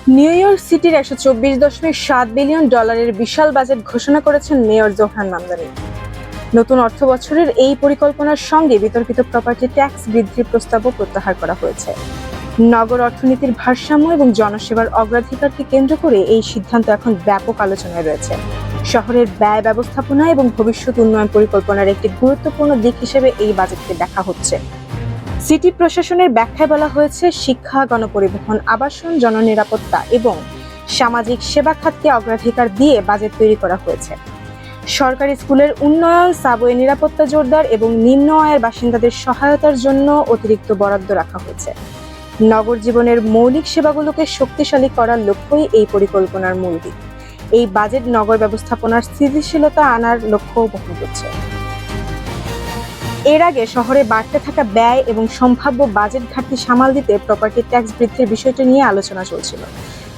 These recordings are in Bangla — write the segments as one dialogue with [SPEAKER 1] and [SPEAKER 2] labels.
[SPEAKER 1] নিউ ইয়র্ক সিটির 124.7 বিলিয়ন ডলারের বিশাল বাজেট ঘোষণা করেছেন মেয়র জোহরান মামদানি। নতুন অর্থ বছরের এই পরিকল্পনার সঙ্গে বিতর্কিত প্রপার্টি ট্যাক্স বৃদ্ধির প্রস্তাবও প্রত্যাহার করা হয়েছে। নগর অর্থনীতির ভারসাম্য এবং জনসেবার অগ্রাধিকারকে কেন্দ্র করে এই সিদ্ধান্ত এখন ব্যাপক আলোচনায় রয়েছে। শহরের ব্যয় ব্যবস্থাপনা এবং ভবিষ্যৎ উন্নয়ন পরিকল্পনার একটি গুরুত্বপূর্ণ দিক হিসেবে এই বাজেটকে দেখা হচ্ছে। সিটি প্রশাসনের ব্যাখ্যায় বলা হয়েছে, শিক্ষা, গণপরিবহন, আবাসন, জননিরাপত্তা এবং সামাজিক সেবা খাতকে অগ্রাধিকার দিয়ে বাজেট তৈরি করা হয়েছে। সরকারি স্কুলের উন্নয়ন, সাবওয়ে নিরাপত্তা জোরদার এবং নিম্ন আয়ের বাসিন্দাদের সহায়তার জন্য অতিরিক্ত বরাদ্দ রাখা হয়েছে। নগর জীবনের মৌলিক সেবাগুলোকে শক্তিশালী করার লক্ষ্যই এই পরিকল্পনার মূল দিক। এই বাজেট নগর ব্যবস্থাপনার স্থিতিশীলতা আনার লক্ষ্য বহন করছে। এর আগে শহরে বাড়তে থাকা ব্যয় এবং সম্ভাব্য বাজেট ঘাটতি সামাল দিতে প্রপার্টি ট্যাক্স বৃদ্ধির বিষয়টি নিয়ে আলোচনা চলছিল।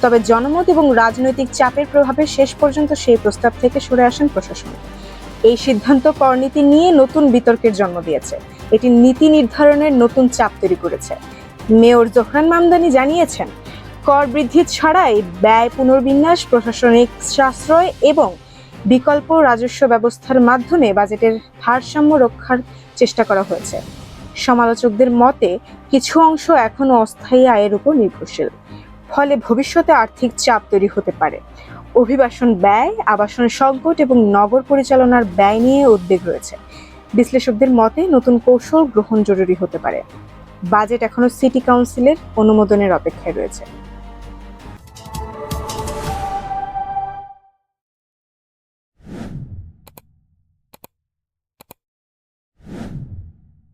[SPEAKER 1] তবে জনমত এবং রাজনৈতিক চাপের প্রভাবে শেষ পর্যন্ত সেই প্রস্তাব থেকে সরে আসেন প্রশাসন। এই সিদ্ধান্ত করনীতি নিয়ে নতুন বিতর্কের জন্ম দিয়েছে। এটি নীতি নির্ধারণের নতুন চাপ তৈরি করেছে। মেয়র জোহরান মামদানি জানিয়েছেন, কর বৃদ্ধি ছাড়াই ব্যয় পুনর্বিন্যাস, প্রশাসনিক সাশ্রয় এবং বিকল্প রাজস্ব ব্যবস্থার মাধ্যমে বাজেটের ভারসাম্য রক্ষার চেষ্টা করা হয়েছে। সমালোচকদের মতে, কিছু অংশ এখনো অস্থায়ী আয়ের উপর নির্ভরশীল, ফলে ভবিষ্যতে আর্থিক চাপ তৈরি হতে পারে। অভিবাসন ব্যয়, আবাসন সংকট এবং নগর পরিচালনার ব্যয় নিয়ে উদ্বেগ রয়েছে। বিশ্লেষকদের মতে, নতুন কৌশল গ্রহণ জরুরি হতে পারে। বাজেট এখনো সিটি কাউন্সিলের অনুমোদনের অপেক্ষায় রয়েছে।